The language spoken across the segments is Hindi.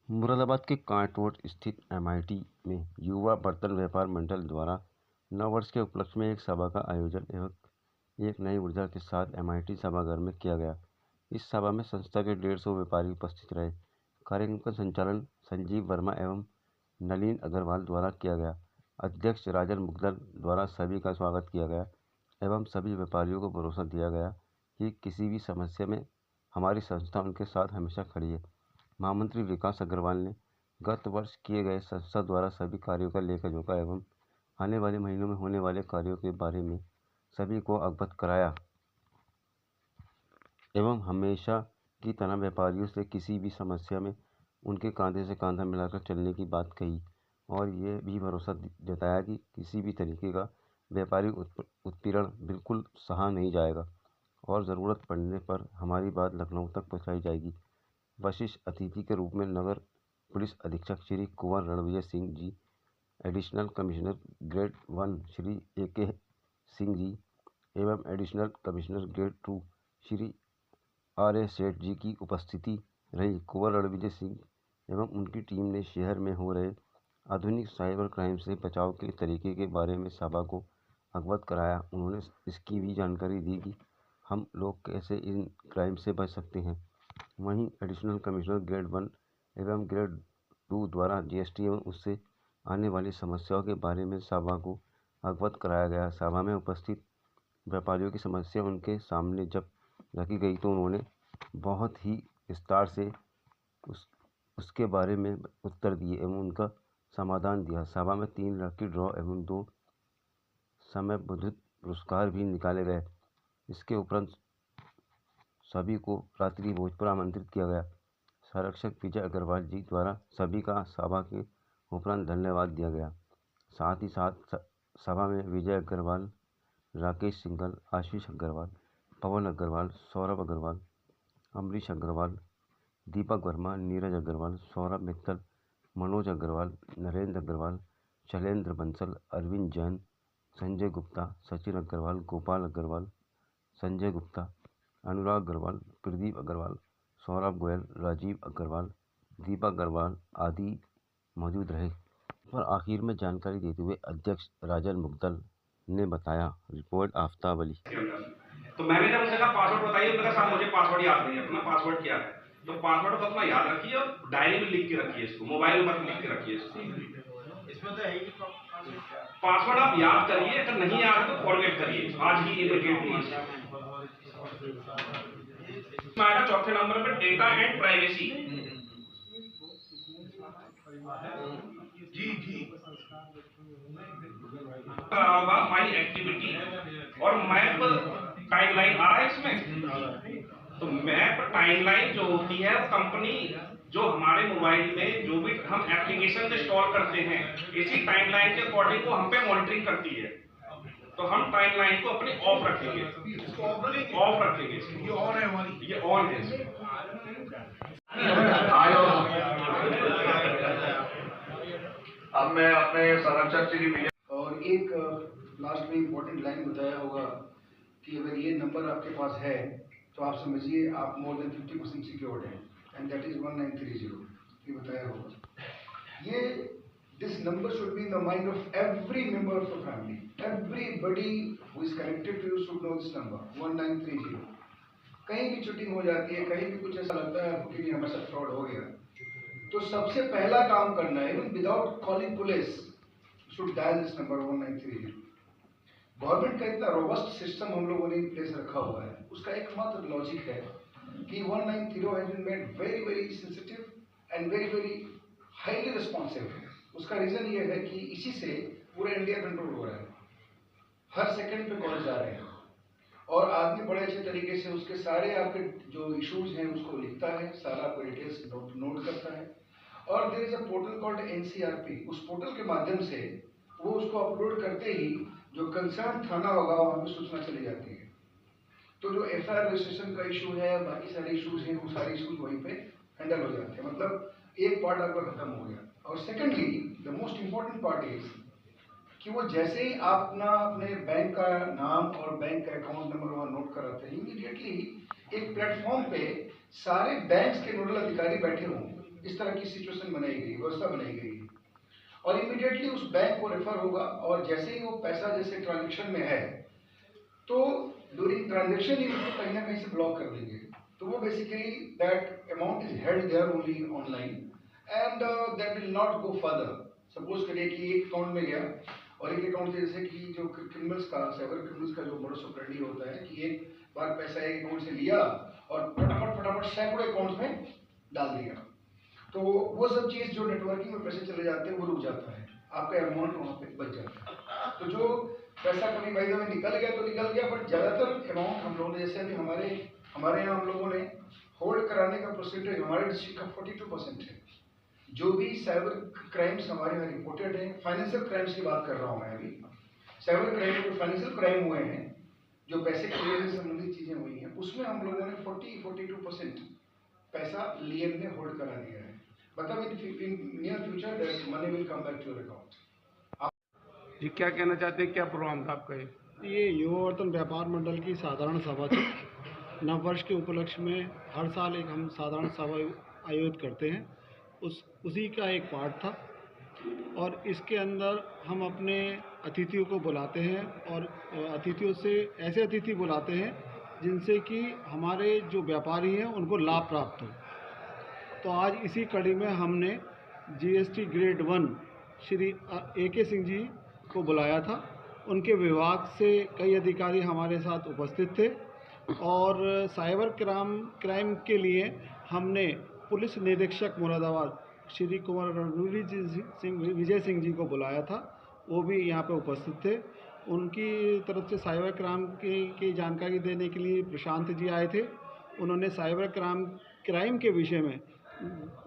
मुरादाबाद के कांट रोड स्थित MIT में युवा बर्तन व्यापार मंडल द्वारा नववर्ष के उपलक्ष्य में एक सभा का आयोजन एवं एक नई ऊर्जा के साथ MIT सभागार में किया गया। इस सभा में संस्था के 150 व्यापारी उपस्थित रहे। कार्यक्रम का संचालन संजीव वर्मा एवं नलिन अग्रवाल द्वारा किया गया। अध्यक्ष राजन मुग्दल द्वारा सभी का स्वागत किया गया एवं सभी व्यापारियों को भरोसा दिया गया कि किसी भी समस्या में हमारी संस्था उनके साथ हमेशा खड़ी है। महामंत्री विकास अग्रवाल ने गत वर्ष किए गए संस्था द्वारा सभी कार्यों का लेखा जोखा एवं आने वाले महीनों में होने वाले कार्यों के बारे में सभी को अवगत कराया एवं हमेशा की तरह व्यापारियों से किसी भी समस्या में उनके कंधे से कंधा मिलाकर चलने की बात कही और ये भी भरोसा जताया कि किसी भी तरीके का व्यापारी उत्पीड़न बिल्कुल सहा नहीं जाएगा और ज़रूरत पड़ने पर हमारी बात लखनऊ तक पहुंचाई जाएगी। विशिष्ट अतिथि के रूप में नगर पुलिस अधीक्षक Shri Kunwar Ranvijay Singh ji, additional commissioner grade 1 Shri AK Singh ji एवं additional commissioner grade 2 Shri RA Seth जी की उपस्थिति रही। कुंवर रणविजय सिंह एवं उनकी टीम ने शहर में हो रहे आधुनिक साइबर क्राइम से बचाव के तरीके के बारे में सभा को अवगत कराया। उन्होंने इसकी भी जानकारी दी कि हम लोग कैसे इन क्राइम से बच सकते हैं। वहीं एडिशनल कमिश्नर ग्रेड 1 एवं ग्रेड 2 द्वारा GST एवं उससे आने वाली समस्याओं के बारे में सभा को अवगत कराया गया। सभा में उपस्थित व्यापारियों की समस्या उनके सामने जब रखी गई तो उन्होंने बहुत ही विस्तार से उसके बारे में उत्तर दिए एवं उनका समाधान दिया। सभा में 3 लकी ड्रॉ एवं 2 समयबोधित पुरस्कार भी निकाले गए। इसके उपरांत सभी को रात्रि भोज पर आमंत्रित किया गया। संरक्षक विजय अग्रवाल जी द्वारा सभी का सभा के उपरांत धन्यवाद दिया गया। साथ ही साथ सभा में विजय अग्रवाल, राकेश सिंघल, आशीष अग्रवाल, पवन अग्रवाल, सौरभ अग्रवाल, अमरीश अग्रवाल, दीपक वर्मा, नीरज अग्रवाल, सौरभ मित्तल, मनोज अग्रवाल, नरेंद्र अग्रवाल, शैलेंद्र बंसल, अरविंद जैन, संजय गुप्ता, सचिन अग्रवाल, गोपाल अग्रवाल, संजय गुप्ता, अनुराग अग्रवाल, प्रदीप अग्रवाल, सौरभ गोयल, राजीव अग्रवाल, दीपक अग्रवाल आदि मौजूद रहे। पर आखिर में जानकारी देते हुए अध्यक्ष राजन मुग्दल ने बताया। रिपोर्ट आफ्ताब अली। तो मैंने जब उनसे कहा पासवर्ड बताइए, उन्होंने कहा मुझे पासवर्ड याद नहीं है, अपना पासवर्ड क्या है। तो पासवर्ड अपना याद रखिए और डायरी में लिख के रखिए, इसको मोबाइल नंबर लिख के रखिए इसको। इसमें तो है ही पासवर्ड आप याद करिए, अगर नहीं याद है तो फॉरगेट करिए, आज ही इमिडिएट कीजिए। चौथे नंबर पर डेटा एंड प्राइवेसी। जी माई एक्टिविटी और मैप टाइमलाइन आ रहा है इसमें। तो मैप टाइमलाइन जो होती है कंपनी जो हमारे मोबाइल में जो भी हम एप्लीकेशन इंस्टॉल करते हैं इसी टाइमलाइन के अकॉर्डिंग वो हम पे मॉनिटरिंग करती है। तो हम टाइमलाइन को अपने ऑफ रखेंगे, ऑफ रखेंगे। ये ऑन है हमारी, ये ऑन है। अब मैं अपने संरक्षक श्री और एक लास्ट में इम्पोर्टेंट लाइन बताया होगा कि अगर ये नंबर आपके पास है तो आप समझिए आप मोर देन 50% सिक्योर्ड हैं, एंड दैट इज 1930। ये बताया होगा। ये this number should be in the mind of every member of the family. Everybody who is connected to you should know this number 1930। कहीं भी चीटिंग हो जाती है, कहीं भी कुछ ऐसा लगता है आपको कि हमारे साथ फ्रॉड हो गया, तो सबसे पहला काम करना है, even without calling police, should dial this number 1930। Government का इतना रोबस्ट सिस्टम हम लोगों ने प्लेस रखा हुआ है, उसका एकमात्र लॉजिक है कि 190 has been made very very sensitive and very very highly responsive. उसका रीजन ये है कि इसी से पूरा इंडिया कंट्रोल हो रहा है। हर सेकंड पे कॉल जा रहे हैं और आदमी बड़े अच्छे तरीके से उसके सारे आपके जो इश्यूज हैं उसको लिखता है, सारा आपको डिटेल्स नोट करता है। और there is a portal called NCRP। उस पोर्टल के माध्यम से वो उसको अपलोड करते ही जो कंसर्न थाना होगा वहाँ पे सूचना चली जाती है। तो जो FIR रजिस्ट्रेशन का इशू है, बाकी सारे इशूज हैं, वो सारे इशूज वहीं पे हैंडल हो जाते हैं। मतलब एक पार्ट आपका खत्म हो गया। और secondly the most important part is कि वो जैसे ही आप अपने बैंक का नाम और बैंक का अकाउंट नंबर वहाँ नोट कराते हैं, इमीडिएटली एक प्लेटफॉर्म पे सारे बैंक्स के नोडल अधिकारी बैठे हों, इस तरह की सिचुएशन बनाई गई, व्यवस्था बनाई गई है, और इमीडिएटली उस बैंक को रेफर होगा, और जैसे ही वो पैसा जैसे ट्रांजेक्शन में है तो ड्यूरिंग ट्रांजेक्शन ही उसको कहीं ना कहीं से ब्लॉक कर देंगे। तो वो basically that amount is held there only online and that will not go further. Suppose करिए कि एक अकाउंट में गया और एक अकाउंट से, जैसे कि जो क्रिमिनल्स का, साइबर क्रिमिनल्स का जो मोडस ऑपरेंडी होता है कि एक बार पैसा एक अकाउंट से लिया और फटाफट सैकड़ों अकाउंट्स में डाल दिया, तो वो सब चीज़ जो नेटवर्किंग में पैसे चले जाते हैं वो रुक जाता है, आपका अमाउंट वहाँ पे बच जाता है। तो जो पैसा कभी भाई में निकल गया तो निकल गया, बट ज़्यादातर अमाउंट हम लोगों ने, जैसे अभी हमारे यहाँ हम लोगों ने होल्ड कराने का परसेंटेज हमारे डिस्ट्रिक्ट का 42% है। जो भी साइबर क्राइम्स हमारे यहाँ रिपोर्टेड हैं, फाइनेंशियल क्राइम्स की बात कर रहा हूँ मैं अभी, साइबर क्राइम जो फाइनेंशियल क्राइम हुए हैं, जो पैसे के लेने से संबंधित चीज़ें हुई हैं, उसमें हम लोगों ने 42% पैसा लियन में होल्ड करा दिया है। मतलब in near future that money will come back to your account. जी, क्या कहना चाहते हैं, क्या प्रोग्राम था आपका? ये युवावर्तन व्यापार मंडल की साधारण सभा थी। नव वर्ष के उपलक्ष्य में हर साल एक हम साधारण सभा आयोजित करते हैं, उसी का एक पार्ट था, और इसके अंदर हम अपने अतिथियों को बुलाते हैं, और अतिथियों से ऐसे अतिथि बुलाते हैं जिनसे कि हमारे जो व्यापारी हैं उनको लाभ प्राप्त हो। तो आज इसी कड़ी में हमने GST grade 1 Shri AK Singh ji को बुलाया था। उनके विभाग से कई अधिकारी हमारे साथ उपस्थित थे, और साइबर क्राइम के लिए हमने पुलिस निरीक्षक मुरादाबाद श्री कुमार विजय सिंह जी को बुलाया था, वो भी यहाँ पे उपस्थित थे। उनकी तरफ से साइबर क्राइम की जानकारी देने के लिए प्रशांत जी आए थे। उन्होंने साइबर क्राइम के विषय में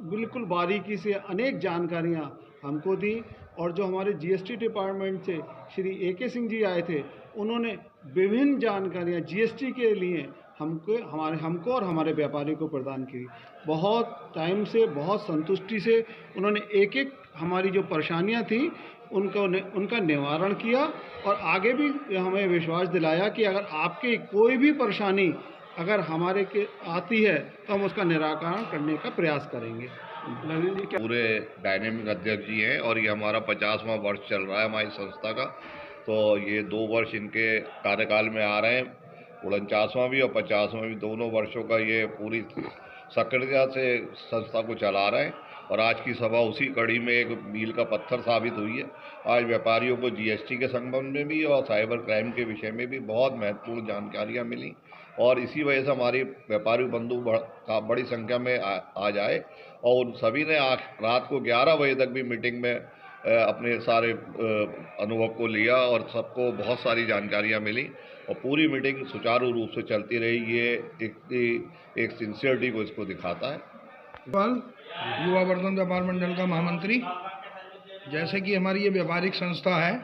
बिल्कुल बारीकी से अनेक जानकारियाँ हमको दी, और जो हमारे जीएसटी डिपार्टमेंट से श्री AK सिंह जी आए थे, उन्होंने विभिन्न जानकारियाँ जीएसटी के लिए हमको और हमारे व्यापारी को प्रदान की। बहुत टाइम से, बहुत संतुष्टि से उन्होंने एक हमारी जो परेशानियाँ थी उनका निवारण किया, और आगे भी हमें विश्वास दिलाया कि अगर आपकी कोई भी परेशानी अगर हमारे के आती है तो हम उसका निराकरण करने का प्रयास करेंगे। पूरे डायनेमिक अध्यक्ष जी हैं, और ये हमारा 50वां वर्ष चल रहा है हमारी संस्था का। तो ये 2 वर्ष इनके कार्यकाल में आ रहे हैं, 49वां भी और 50वां भी, दोनों वर्षों का ये पूरी सक्रियता से संस्था को चला रहे हैं। और आज की सभा उसी कड़ी में एक मील का पत्थर साबित हुई है। आज व्यापारियों को जीएसटी के संबंध में भी और साइबर क्राइम के विषय में भी बहुत महत्वपूर्ण जानकारियाँ मिली, और इसी वजह से हमारी व्यापारी बंधु बड़ी संख्या में आज आए, और उन सभी ने आज रात को 11 बजे तक भी मीटिंग में अपने सारे अनुभव को लिया, और सबको बहुत सारी जानकारियाँ मिली, और पूरी मीटिंग सुचारू रूप से चलती रही। ये एक सिंसियरिटी को इसको दिखाता है। युवा वर्धन व्यापार मंडल का महामंत्री, जैसे कि हमारी ये व्यापारिक संस्था है,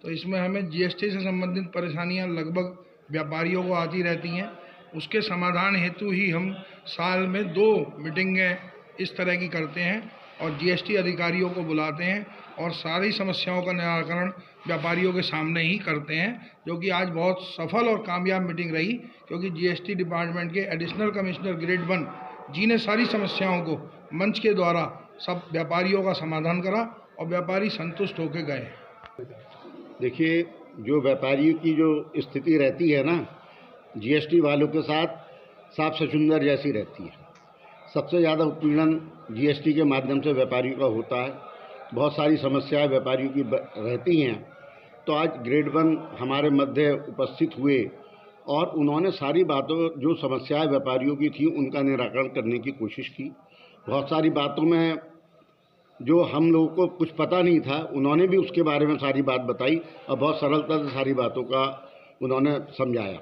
तो इसमें हमें जीएसटी से संबंधित परेशानियां लगभग व्यापारियों को आती रहती हैं। उसके समाधान हेतु ही हम साल में 2 मीटिंगें इस तरह की करते हैं, और जीएसटी अधिकारियों को बुलाते हैं, और सारी समस्याओं का निराकरण व्यापारियों के सामने ही करते हैं, जो कि आज बहुत सफल और कामयाब मीटिंग रही, क्योंकि जीएसटी डिपार्टमेंट के एडिशनल कमिश्नर ग्रेड 1 जी ने सारी समस्याओं को मंच के द्वारा सब व्यापारियों का समाधान करा, और व्यापारी संतुष्ट होकर गए। देखिए, जो व्यापारियों की जो स्थिति रहती है ना, जीएसटी वालों के साथ साफ सचुंदर जैसी रहती है। सबसे ज़्यादा उत्पीड़न जीएसटी के माध्यम से व्यापारियों का होता है। बहुत सारी समस्याएं व्यापारियों की रहती हैं। तो आज ग्रेड 1 हमारे मध्य उपस्थित हुए, और उन्होंने सारी बातों, जो समस्याएं व्यापारियों की थी, उनका निराकरण करने की कोशिश की। बहुत सारी बातों में जो हम लोगों को कुछ पता नहीं था, उन्होंने भी उसके बारे में सारी बात बताई, और बहुत सरलता से सारी बातों का उन्होंने समझाया।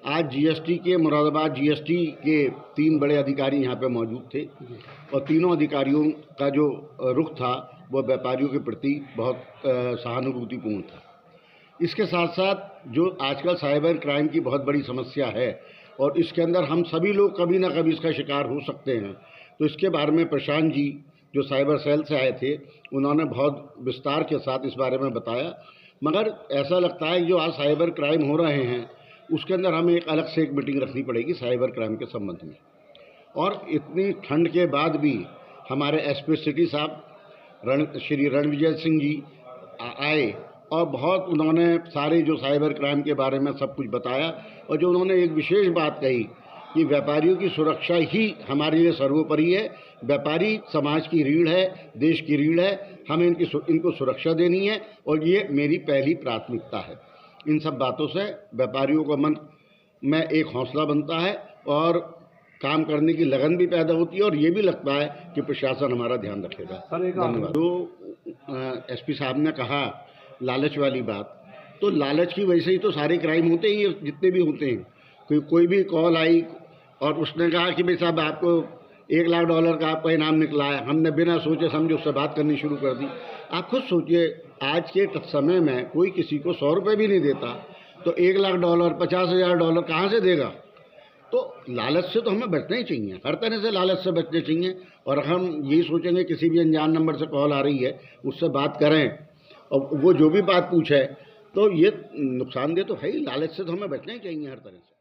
आज जीएसटी के, मुरादाबाद जीएसटी के 3 बड़े अधिकारी यहाँ पे मौजूद थे, और तीनों अधिकारियों का जो रुख था वो व्यापारियों के प्रति बहुत सहानुभूतिपूर्ण था। इसके साथ साथ जो आजकल साइबर क्राइम की बहुत बड़ी समस्या है, और इसके अंदर हम सभी लोग कभी ना कभी इसका शिकार हो सकते हैं, तो इसके बारे में प्रशांत जी जो साइबर सेल से आए थे, उन्होंने बहुत विस्तार के साथ इस बारे में बताया। मगर ऐसा लगता है कि जो आज साइबर क्राइम हो रहे हैं, उसके अंदर हमें एक अलग से एक मीटिंग रखनी पड़ेगी साइबर क्राइम के संबंध में। और इतनी ठंड के बाद भी हमारे एसपी सिटी साहब श्री रणविजय सिंह जी आए और बहुत उन्होंने सारे जो साइबर क्राइम के बारे में सब कुछ बताया, और जो उन्होंने एक विशेष बात कही कि व्यापारियों की सुरक्षा ही हमारे लिए सर्वोपरि है। व्यापारी समाज की रीढ़ है, देश की रीढ़ है, हमें इनको सुरक्षा देनी है और ये मेरी पहली प्राथमिकता है। इन सब बातों से व्यापारियों को मन में एक हौसला बनता है और काम करने की लगन भी पैदा होती है, और ये भी लगता है कि प्रशासन हमारा ध्यान रखेगा। धन्यवाद। जो एसपी साहब ने कहा लालच वाली बात, तो लालच की वजह से ही तो सारे क्राइम होते ही, जितने भी होते हैं। कोई भी कॉल आई और उसने कहा कि भाई साहब आपको $1 लाख का आपका इनाम निकला है, हमने बिना सोचे समझे उससे बात करनी शुरू कर दी। आप खुद सोचिए, आज के समय में कोई किसी को $100 भी नहीं देता, तो $1 लाख $50,000 कहाँ से देगा। तो लालच से तो हमें बचना ही चाहिए, हर तरह से लालच से बचने चाहिए। और हम यही सोचेंगे किसी भी अनजान नंबर से कॉल आ रही है उससे बात करें, और वो जो भी बात पूछे तो ये नुकसानदेह तो है ही। लालच से तो हमें बचना ही चाहिए हर तरह से।